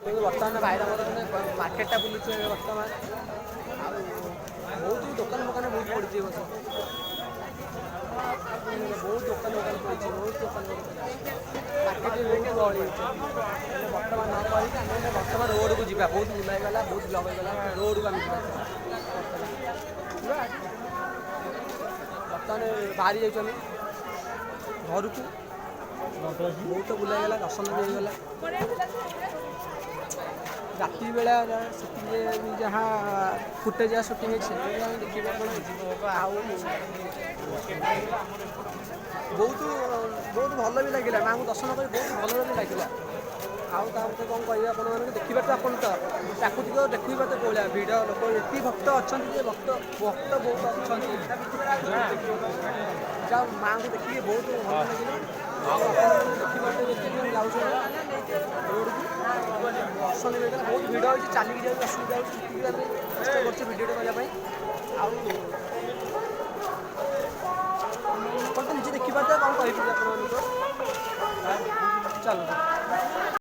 बर्तमान भाईर मार्केटा बुलूचे बर्तमान बहुत दुकान दुकान बहुत पड़ी बस बहुत दुकान दुकान पड़ी बहुत दुकान मार्केट बहुत गहली बर्तमान न कहीं बर्तमान रोड को जा बहुत बुलाईगला बहुत ब्लक होगा रोड को आम बर्तमान बाहरी जाइए घर को बहुत बुलाईगला दर्शन भी होगा राति बेला जहाँ फुटेज सुटिंग देखिए बहुत बहुत भल भी लगे माँ को दर्शन कर बहुत भल भी लगे आउ कौन कह देखिए तो आप तो प्राकृतिक देखिए तो कौन भिड़ लोक ये भक्त अच्छा भक्त भक्त बहुत अच्छा माँ को देखिए बहुत भल लगे देखिए जाऊँ रोड को दर्शन बहुत भिड़ हो चलिक जाऊँ असुविधा कष्ट कर भिडियो करने आप तो निजे देखिए कौन कह चलो